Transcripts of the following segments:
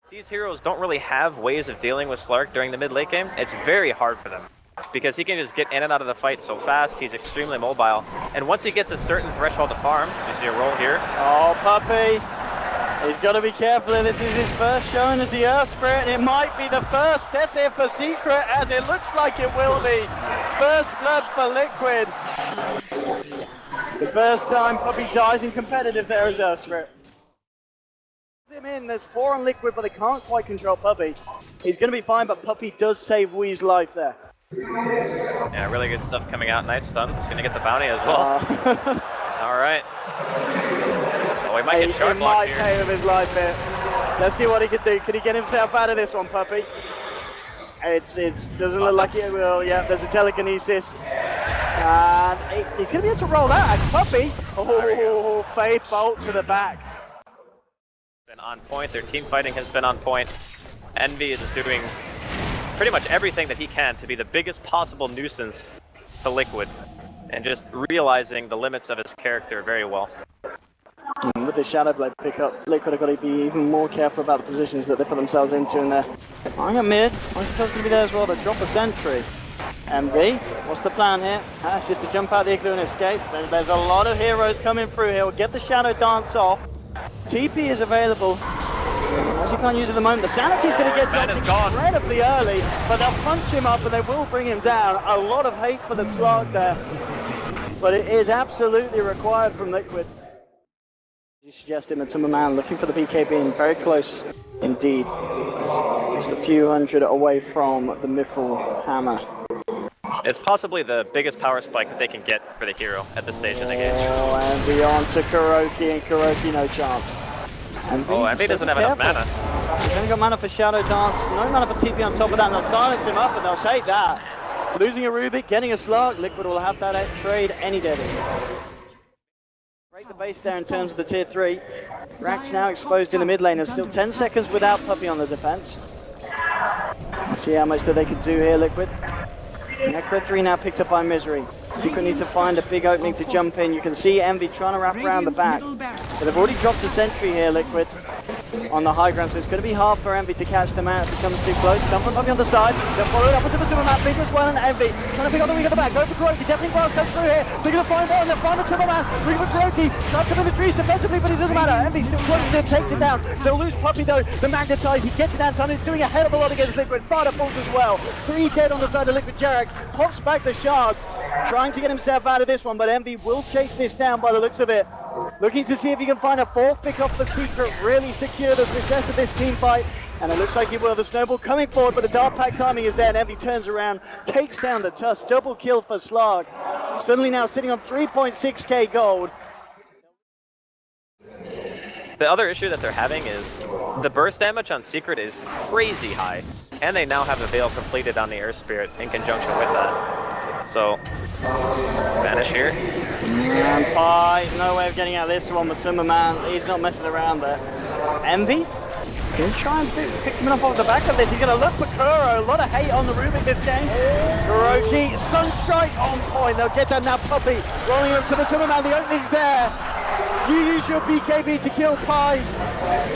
These heroes don't really have ways of dealing with Slark during the mid-late game. It's very hard for them, because he can just get in and out of the fight so fast. He's extremely mobile, and once he gets a certain threshold to farm, so you see a roll here. Oh, Puppey! He's got to be careful. This is his first showing as the Earth Spirit. It might be the first death here for Secret, as it looks like it will be. First blood for Liquid. The first time Puppey dies in competitive there as Earth Spirit. Him in. There's 4 on Liquid, but they can't quite control Puppey. He's going to be fine, but Puppey does save Wee's life there. Yeah, really good stuff coming out. Nice stun. He's going to get the bounty as well. All right. Oh, he might get shard blocked here. He might pay with his life here. Let's see what he can do. Can he get himself out of this one, Puppey? It doesn't look like it will. Yeah, there's a telekinesis. And he's going to be able to roll that. Puppey. Oh, Fade bolt to the back. Been on point. Their team fighting has been on point. Envy is doing pretty much everything that he can to be the biggest possible nuisance to Liquid, and just realizing the limits of his character very well. With the Shadow Blade pickup, Liquid have got to be even more careful about the positions that they put themselves into in there. I'm at mid. I'm supposed to be there as well. They drop a sentry. MV, what's the plan here? That's just to jump out the igloo and escape. There's a lot of heroes coming through here. We'll get the Shadow Dance off. TP is available. As you can't use it at the moment, the Sanity's going to get dropped incredibly early, but they'll punch him up and they will bring him down. A lot of hate for the Slark there, but it is absolutely required from Liquid. You suggested Matuma Man looking for the BKB in very close indeed. Just a few hundred away from the Miffle Hammer. It's possibly the biggest power spike that they can get for the hero at this stage in the game. Oh, and beyond to Kuroki, and Kuroki no chance. Envy doesn't have enough mana. He's only got mana for Shadow Dance, no mana for TP on top of that, and they'll silence him up and they'll take that. Losing a Rubik, getting a Slark, Liquid will have that trade any day. Break the base there in terms of the tier 3. Rax now exposed in the mid lane, and still 10 seconds without Puppey on the defense. Let's see how much that they can do here, Liquid. Necro 3 now picked up by Misery. Secret needs to find a big opening to jump in. You can see Envy trying to wrap around the back. But they've already dropped a sentry here, Liquid, on the high ground, so it's going to be hard for Envy to catch them out if it comes too close. Dump from Puppey on the side. They'll follow it up into the Timberman. Big as well, and Envy trying to pick up the weak at the back. Go for Kuroki. Definitely Bars comes through here. They're going to find one. They'll find the Timberman. Bring for Kuroki. Tries to come in the trees defensively, but it doesn't matter. Envy still close to takes it down. They'll lose Puppey though. The Magnetize, he gets it down. He's doing a hell of a lot against Liquid. Fada falls as well. 3 dead on the side of Liquid. Jerax pops back the shards, trying to get himself out of this one, but Envy will chase this down by the looks of it. Looking to see if he can find a 4th pick off the Secret, really secure the success of this team fight, and it looks like he will. The Snowball coming forward, but the Dark Pack timing is there, and Envy turns around, takes down the Tusk, double kill for Slark. Suddenly now sitting on 3.6k gold. The other issue that they're having is the burst damage on Secret is crazy high, and they now have the Veil completed on the Earth Spirit in conjunction with that. So, vanish here. And Pi, no way of getting out of this one, but Timberman, he's not messing around there. Envy, can he try and pick something up off the back of this? He's going to look for Kuro. A lot of hate on the Rubik this game. Kuroki, Sunstrike on point. They'll get that now. Puppey rolling up to the Timberman. The opening's there. You use your BKB to kill Pi.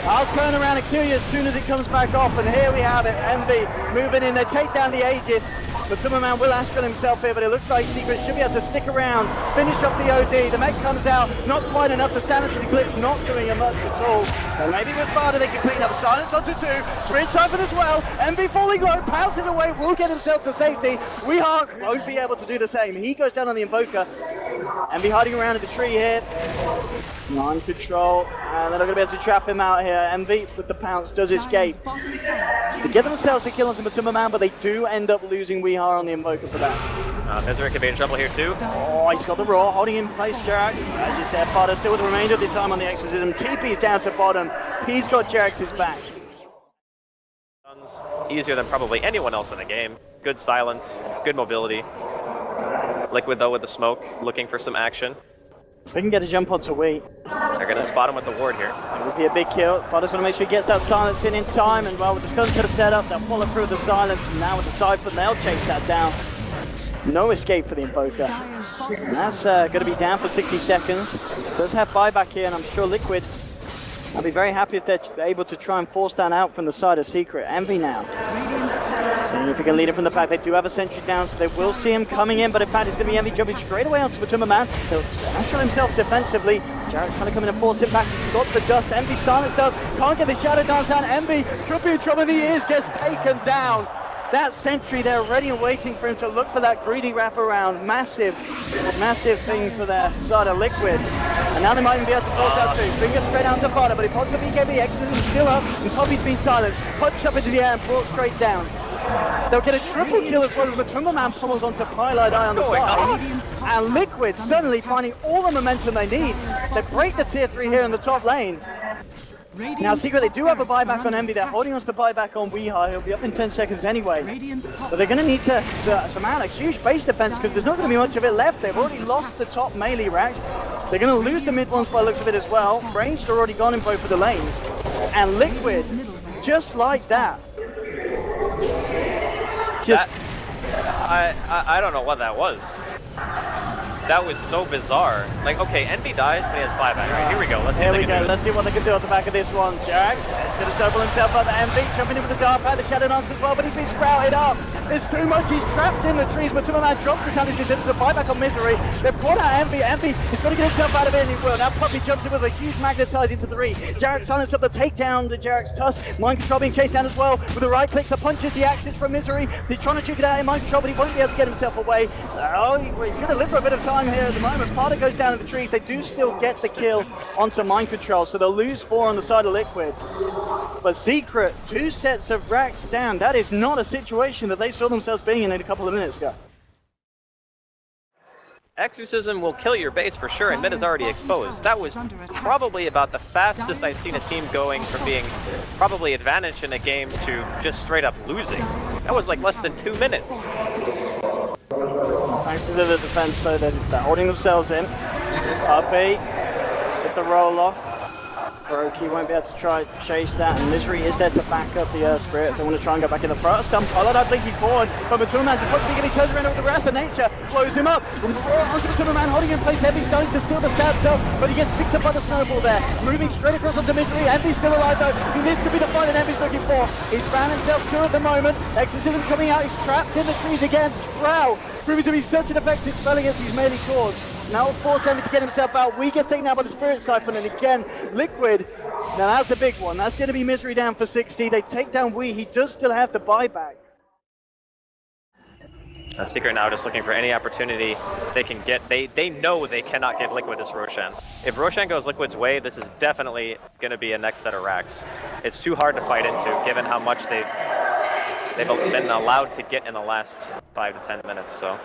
I'll turn around and kill you as soon as it comes back off. And here we have it. Envy moving in. They take down the Aegis. The Timberman will Astral himself here, but it looks like Secret should be able to stick around, finish off the OD. The mech comes out, not quite enough. The Sanity's Eclipse not doing a much at all. And maybe with Barda they can clean up. Silence onto 2. Sprint Siphon as well. Envy falling low, pounces away, will get himself to safety. Weehawk won't be able to do the same. He goes down on the Invoker. Envy hiding around in the tree here. Mind control, and they're not going to be able to trap him out here. Envy with the pounce does escape. They get themselves the kill on Timberman, but they do end up losing Weehar on the Invoker for that. Misery could be in trouble here too. Oh, he's got the Raw, holding in place, Jerax. As you said, Fada still with the remainder of the time on the Exorcism. TP's down to bottom. He's got Jerax's back. Easier than probably anyone else in the game. Good silence, good mobility. Liquid though with the smoke, looking for some action. If we can get a jump onto Wee. They're going to spot him with the ward here. It would be a big kill. Fada's want to make sure he gets that silence in time, and well, with the stun to the setup, they'll follow through the silence, and now with the Siphon, they'll chase that down. No escape for the Invoker. And that's going to be down for 60 seconds. Does have buyback here, and I'm sure Liquid I'll be very happy if they're able to try and force that out from the side of Secret. Envy now. Seeing if he can lead it from the back. They do have a sentry down, so they will see him coming in, but in fact it's going to be Envy jumping straight away onto Matuma Man. He'll dash on himself defensively. Jarek trying to come in and force him back. He's got the dust. Envy silence does. Can't get the shadow dance down. Envy could be in trouble, and he is. Gets taken down. That sentry there ready and waiting for him to look for that greedy wraparound. Massive thing for their side of Liquid. And now they might even be able to force out two. Finger straight down to Fada, but he pops the BKB. Exodus is still up, and Poppy's been silenced. Punched up into the air and brought straight down. They'll get a triple kill as well as the Timberman pummels onto Twilight Eye on the side. And Liquid suddenly finding all the momentum they need. They break the tier 3 here in the top lane. Now Secret, they do have a buyback on Envy. They're holding on to the buyback on Weehaw. He'll be up in 10 seconds anyway. But they're going to need to surmount a huge base defense because there's not going to be much of it left. They've already lost the top melee racks. They're going to lose the mid ones by the looks of it as well. Range are already gone in both of the lanes. And Liquid, just like that. I don't know what that was. That was so bizarre. Like, okay, Envy dies, but he has buyback. All right, here we go. Let's see what they can do. Let's see what they can do at the back of this one. Jax is going to stumble himself up the Envy, jumping in with the Dark Pad, the Shadow Dance as well, but he's been sprouted up. It's too much. He's trapped in the trees, but Timberman drops his hand into the buyback on Misery. They've brought out Envy. Envy is going to get himself out of it, and he will. Now Puppy jumps in with a huge magnetize into 3. Jarek silenced up the takedown to Jarek's tusk. Mind Control being chased down as well with the right click. The punches the axis from Misery. He's trying to juke it out in Mind Control, but he won't be able to get himself away. He's going to live for a bit of time here at the moment. Parter goes down in the trees. They do still get the kill onto Mind Control, so they'll lose 4 on the side of Liquid. But Secret, 2 sets of racks down. That is not a situation that they saw themselves being in a couple of minutes ago. Exorcism will kill your base for sure, and mid is already exposed. That was probably about the fastest I've seen a team going from being probably advantaged in a game to just straight up losing. That was like less than 2 minutes. Thanks to the defense though, they're holding themselves in. RP, get the roll off. Brokey won't be able to try chase that, and Misery is there to back up the Earth Spirit. They want to try and go back in the front. Stun followed, I think he's forward. But Matuma Man, he turns around with the Wrath of Nature, blows him up. Onto Matuma Man, holding in place, Heavy starting to steal the stab cell, but he gets picked up by the snowball there. Moving straight across onto Misery. Envy's still alive though. This could be the fight that Envy's looking for. He's found himself two at the moment. Exorcism coming out, he's trapped in the trees again. Sprout, proving to be such an effective spell against these melee cores. Now will force Envy to get himself out. We gets taken out by the Spirit Siphon, and again, Liquid. Now that's a big one. That's going to be Misery down for 60. They take down Wee. He does still have the buyback. Secret now just looking for any opportunity they can get. They know they cannot get Liquid this Roshan. If Roshan goes Liquid's way, this is definitely going to be a next set of racks. It's too hard to fight into, given how much they've been allowed to get in the last 5 to 10 minutes, so.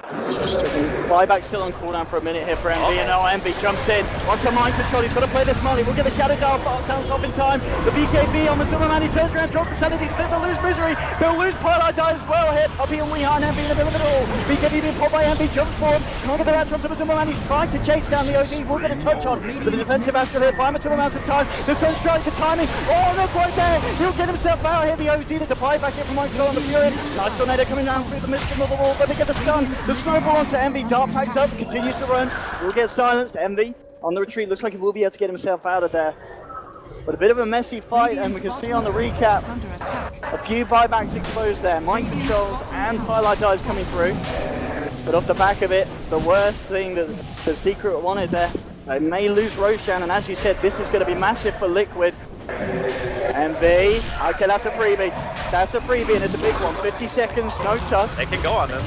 Buyback still on cooldown for a minute here for Envy, and now Envy jumps in. Onto Mind Control, he's got to play this money. We'll get the Shadow down off in time. The BKB on the Timberman, he turns around, drops the Sanity, they'll lose Misery. They'll lose Twilight Eye as well here. Puppy and Weehaw and Envy in the middle of it all. BKB being pulled by Envy, jumps forward. Can't get the latch onto the Timberman, he's trying to chase down the OD. We'll get a touch on, but the defensive answer here by Timberman some time. The Sun Strike, the timing. Oh, they're quite there. He'll get himself out here. The OD, there's a buyback here from Mind Control on the Fury. Nice tornado coming down through the midst of the wall, but they get the stun. The snowball onto Envy. Dark packs up, continues to run. Will get silenced. Envy on the retreat. Looks like he will be able to get himself out of there. But a bit of a messy fight, and we can see on the recap a few buybacks exposed there. Mind Controls and Twilight Eyes coming through. But off the back of it, the worst thing that the Secret wanted there. They may lose Roshan, and as you said, this is going to be massive for Liquid. Envy, okay, that's a freebie. That's a freebie, and it's a big one. 50 seconds, no touch. They can go on this.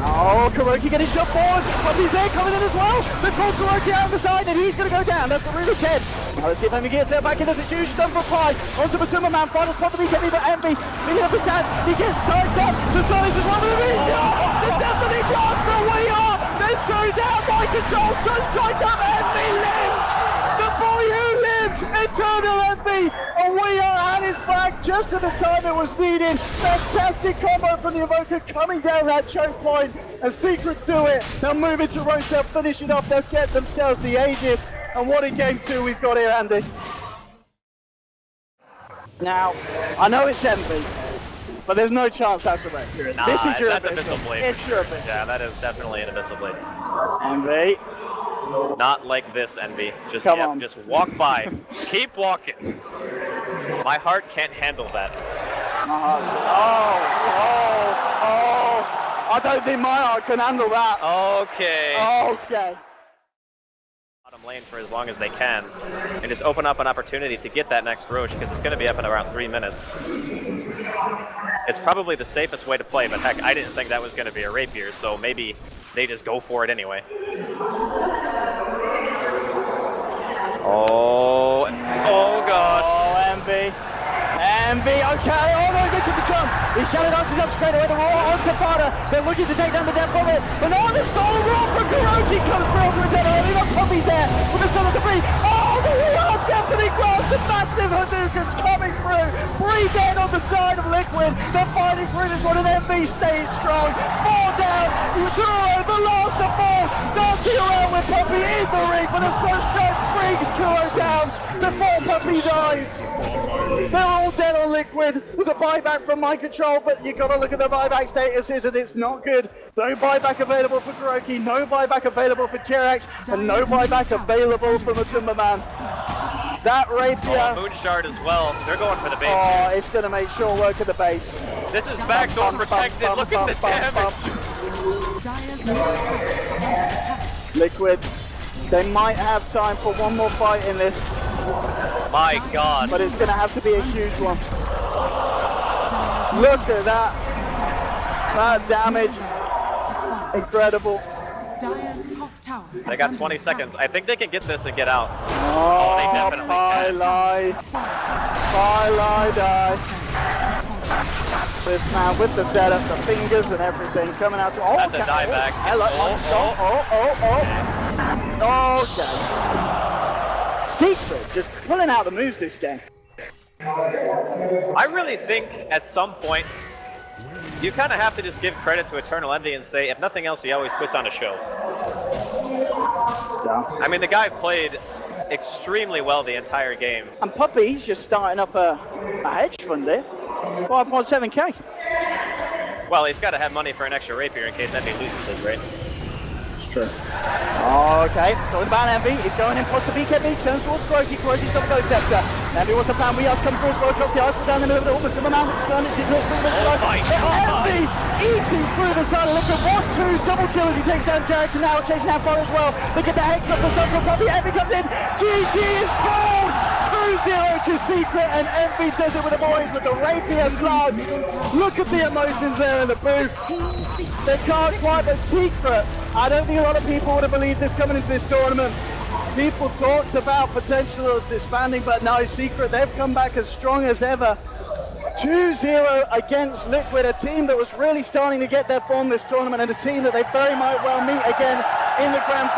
Oh, Kuroki getting shot forward, but he's there coming in as well. They pull Kuroki out of the side, and he's going to go down. That's a really 10. Now let's see if Envy gets it back in. There's a huge stun for Pride. Onto Matuma Man, Pride has spot the BKB, but Envy, picking up the stand, he gets sized up. The Sonics is one of the beat. The Destiny blast for Weehaw. Then throws out Mind Control, Sun Strike up, Envy lives. The boy who lived, Eternal Envy, and Weehaw had his back just at the time it was needed. Fantastic combo from the Evoker coming down that choke point, and Secret do it. They'll move into Roche, they'll finish it off, they'll get themselves the Aegis, and what a game 2 we've got here, Andy. Now, I know it's Envy, but there's no chance that's a wreck. Nah, this is your that's Abyssal. Abyssal Blade. It's your Abyssal. Yeah, that is definitely an Abyssal Blade. Envy. Not like this, Envy. Just Come on. just walk by. Keep walking. My heart can't handle that. My heart's... Oh! I don't think my heart can handle that. Okay. Okay. Bottom lane for as long as they can, and just open up an opportunity to get that next Roach, because it's going to be up in around 3 minutes. It's probably the safest way to play, but heck, I didn't think that was going to be a rapier, so maybe they just go for it anyway. Oh god. Oh, Envy. Envy, okay, oh no, he misses the jump. He shadow dances up straight away, the raw onto Fada. They're looking to take down the depth of it. But no, the stall raw from Kuroki comes through onto his head. Only got Puppy's there with the stun of the free. Oh, the real deafening grasp, the massive Hadoukens coming through. 3 dead on the side of Liquid. They're fighting through this one, and Envy staying strong. 4 down, Kuro, the last of 4. Dancing around with Puppy in the ring, but a Sunshine brings Kuro down before Puppy dies. They're all dead on Liquid. It was a buyback from my control, but you got to look at the buyback statuses, and it's not good. No buyback available for Kuroki, no buyback available for Jerax, and no buyback available for Matumba Man. That rapier. Oh, Moonshard as well. They're going for the base. Oh, it's going to make sure work at the base. This is backdoor protected. Look at the damage. Liquid, they might have time for one more fight in this. My god. But it's going to have to be a huge one. Look at that. That damage. Incredible. They got 20 seconds. I think they can get this and get out. Oh, they definitely can. Bye, die. This man with the setup, the fingers and everything coming out to... Oh, that's a dieback. Hello. Okay. Secret just pulling out the moves this game. I really think at some point you kind of have to just give credit to Eternal Envy and say, if nothing else, he always puts on a show. Yeah. I mean, the guy played extremely well the entire game. And Puppy, he's just starting up a hedge fund there. 5.7k. Well, he's got to have money for an extra rapier in case Envy loses this, right? It's true. Okay, talking about Envy, he's going in past the BKB, turns towards Kuroki, Kuroki's got the Go Scepter. Envy wants the plan, we are coming through as well, drops the ice down the middle of the almost to the mountain, it's going, it's Envy eating through the side of Liquid, 1-2, double kill as he takes down Jackson now, chasing out far as well. They get the Hex up the stun from Puppy, Envy comes in, GG is called! 2-0 to Secret, and Envy does it with the boys with the rapier slug. Look at the emotions there in the booth. They can't quite, but Secret, I don't think a lot of people would have believed this coming into this tournament. People talked about potential of disbanding, but no, Secret, they've come back as strong as ever. 2-0 against Liquid, a team that was really starting to get their form this tournament, and a team that they very might well meet again in the grand final.